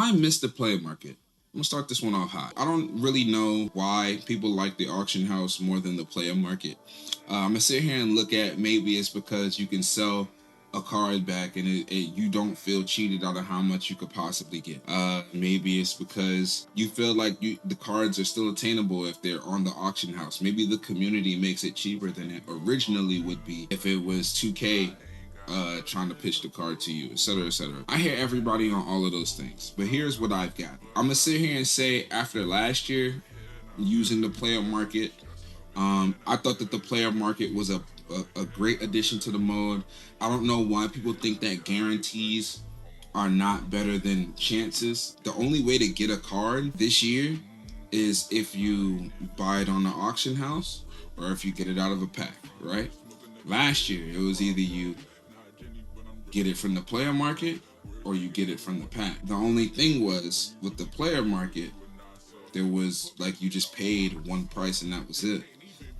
I miss the player market. I'm gonna start this one off high. I don't really know why people like the auction house more than the player market. I'm gonna sit here and look at, maybe it's because you can sell a card back and you don't feel cheated out of how much you could possibly get. Maybe it's because you feel like the cards are still attainable if they're on the auction house. Maybe the community makes it cheaper than it originally would be if it was 2K trying to pitch the card to you, etc., etc. I hear everybody on all of those things, but here's what I've got. I'm gonna sit here and say, after last year using the player market, I thought that the player market was a great addition to the mode. I don't know why people think that guarantees are not better than chances. The only way to get a card this year is if you buy it on the auction house or if you get it out of a pack, right? Last year, it was either you get it from the player market or you get it from the pack. The only thing was, with the player market, there was like, you just paid one price and that was it.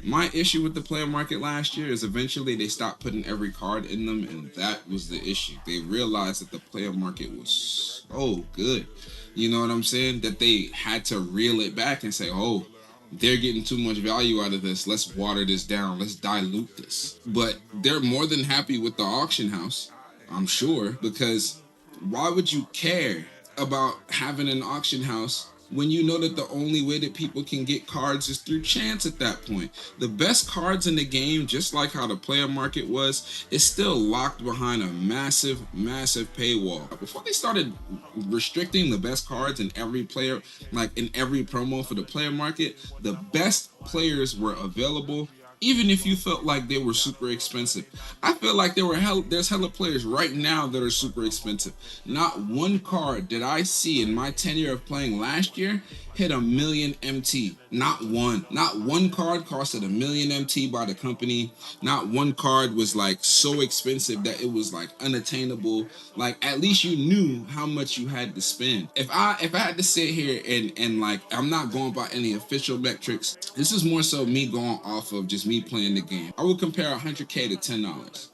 My issue with the player market last year is eventually they stopped putting every card in them, and that was the issue. They realized that the player market was so good, you know what I'm saying, that they had to reel it back and say, oh, they're getting too much value out of this, let's water this down, let's dilute this. But they're more than happy with the auction house, I'm sure, because why would you care about having an auction house when you know that the only way that people can get cards is through chance at that point? The best cards in the game, just like how the player market was, is still locked behind a massive, massive paywall. Before they started restricting the best cards in every player, like in every promo for the player market, the best players were available, even if you felt like they were super expensive. I feel like there's hella players right now that are super expensive. Not one card that I see in my tenure of playing last year hit $1 million MT. Not one. Not one card costed $1 million MT by the company. Not one card was like so expensive that it was like unattainable. Like, at least you knew how much you had to spend. If I had to sit here and like, I'm not going by any official metrics. This is more so me going off of just me playing the game. I would compare 100K to $10.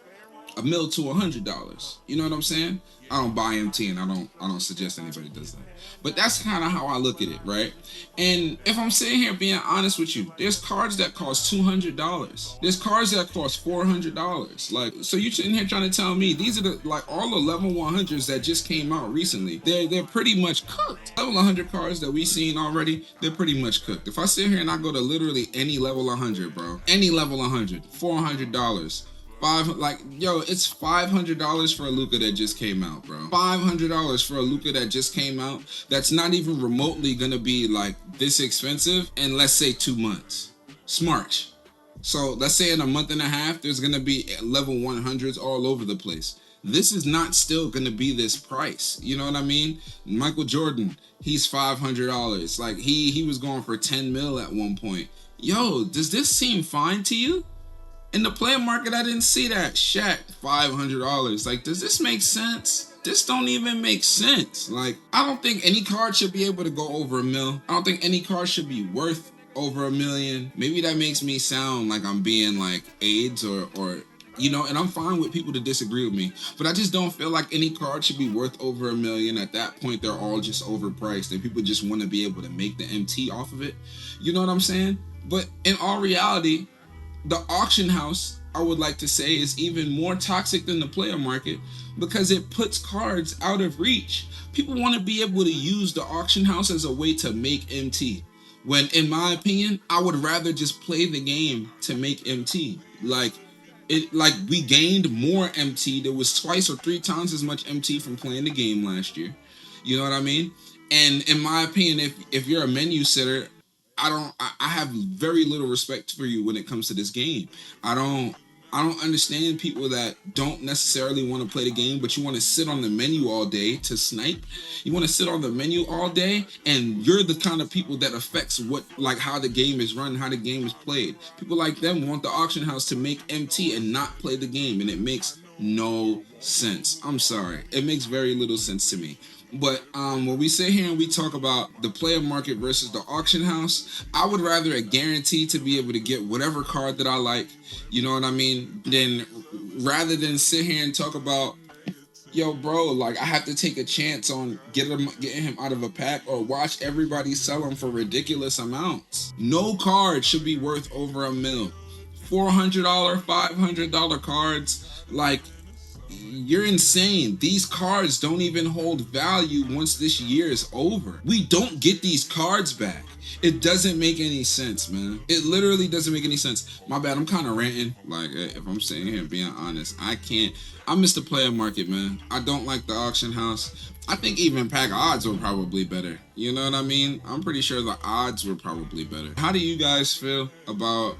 A mil to $100. You know what I'm saying? I don't buy MT, and I don't suggest anybody does that. But that's kind of how I look at it, right? And if I'm sitting here being honest with you, there's cards that cost $200. There's cards that cost $400. Like, so you sitting here trying to tell me these are the, like, all the level 100s that just came out recently. They're pretty much cooked. Level 100 cards that we've seen already, they're pretty much cooked. If I sit here and I go to literally any level 100, bro, any level 100, $400. It's $500 for a Luka that just came out, bro. $500 for a Luka that just came out. That's not even remotely gonna be like this expensive in, let's say, 2 months. Smart. So let's say in a month and a half, there's gonna be level 100s all over the place. This is not still gonna be this price. You know what I mean? Michael Jordan, he's $500. Like, he was going for 10 mil at one point. Yo, does this seem fine to you? In the player market, I didn't see that. Shaq, $500. Like, does this make sense? This don't even make sense. Like, I don't think any card should be able to go over $1 million. I don't think any card should be worth over $1 million. Maybe that makes me sound like I'm being like AIDS or you know, and I'm fine with people to disagree with me, but I just don't feel like any card should be worth over $1 million. At that point, they're all just overpriced and people just want to be able to make the MT off of it. You know what I'm saying? But in all reality, the auction house, I would like to say, is even more toxic than the player market because it puts cards out of reach. People want to be able to use the auction house as a way to make MT. When, in my opinion, I would rather just play the game to make MT. Like we gained more MT. There was 2 or 3 times as much MT from playing the game last year. You know what I mean? And in my opinion, if you're a menu sitter, I have very little respect for you when it comes to this game. I don't understand people that don't necessarily want to play the game, but you want to sit on the menu all day to snipe. You want to sit on the menu all day, and you're the kind of people that affects how the game is run, how the game is played. People like them want the auction house to make MT and not play the game, and it makes no sense. I'm sorry. It makes very little sense to me. But when we sit here and we talk about the player market versus the auction house, I would rather a guarantee to be able to get whatever card that I like, you know what I mean, rather than sit here and talk about, yo, bro, like I have to take a chance on getting him out of a pack or watch everybody sell him for ridiculous amounts. No card should be worth over $1 million. $400, $500 cards, like, you're insane. These cards don't even hold value once this year is over. We don't get these cards back. It doesn't make any sense, man. It literally doesn't make any sense. My bad, I'm kind of ranting. Like, if I'm sitting here being honest, I miss the player market, man. I don't like the auction house. I think even pack odds were probably better. You know what I mean? I'm pretty sure the odds were probably better. How do you guys feel about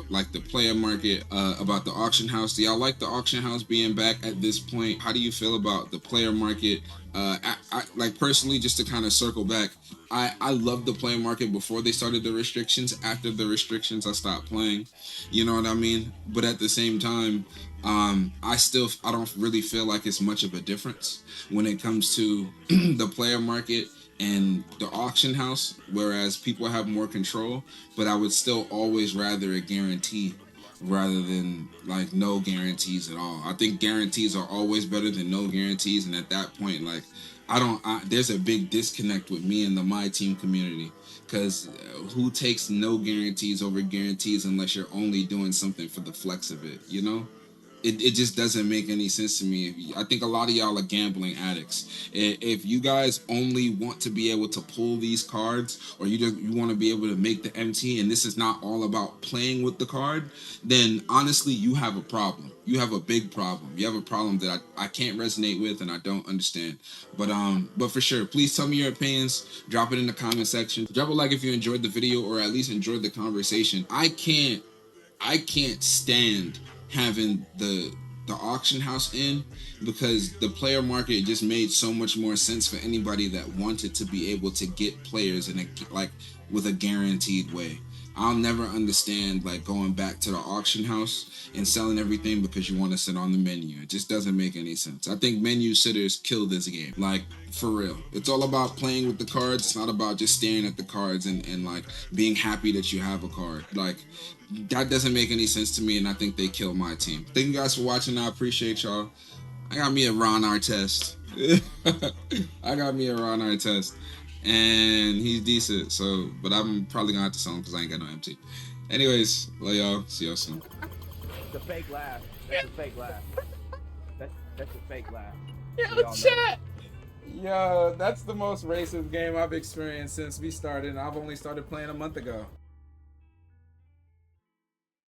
like the player market, about the auction house? Do y'all like the auction house being back at this point? How do you feel about the player market? I like personally, just to kind of circle back, I loved the player market before they started the restrictions. After the restrictions, I stopped playing. You know what I mean? But at the same time, I don't really feel like it's much of a difference when it comes to the player market and the auction house, whereas people have more control. But I would still always rather a guarantee rather than like no guarantees at all. I think guarantees are always better than no guarantees, and at that point, like, there's a big disconnect with me and the MyTeam community, because who takes no guarantees over guarantees unless you're only doing something for the flex of it, you know? It just doesn't make any sense to me. I think a lot of y'all are gambling addicts. If you guys only want to be able to pull these cards, or you want to be able to make the MT, and this is not all about playing with the card, then honestly you have a problem. You have a big problem. You have a problem that I can't resonate with and I don't understand. But for sure, please tell me your opinions. Drop it in the comment section. Drop a like if you enjoyed the video or at least enjoyed the conversation. I can't stand having the auction house in, because the player market just made so much more sense for anybody that wanted to be able to get players in with a guaranteed way. I'll never understand like going back to the auction house and selling everything because you want to sit on the menu. It just doesn't make any sense. I think menu sitters kill this game. Like, for real. It's all about playing with the cards. It's not about just staring at the cards and like being happy that you have a card. Like, that doesn't make any sense to me, and I think they kill MyTeam. Thank you guys for watching. I appreciate y'all. I got me a Ron Artest. I got me a Ron Artest. And he's decent, so, but I'm probably gonna have to sell him because I ain't got no MT. Anyways, love y'all. See y'all soon. It's a fake laugh. That's a fake laugh. That's a fake laugh. Yo, chat. Yo, that's the most racist game I've experienced since we started, and I've only started playing a month ago.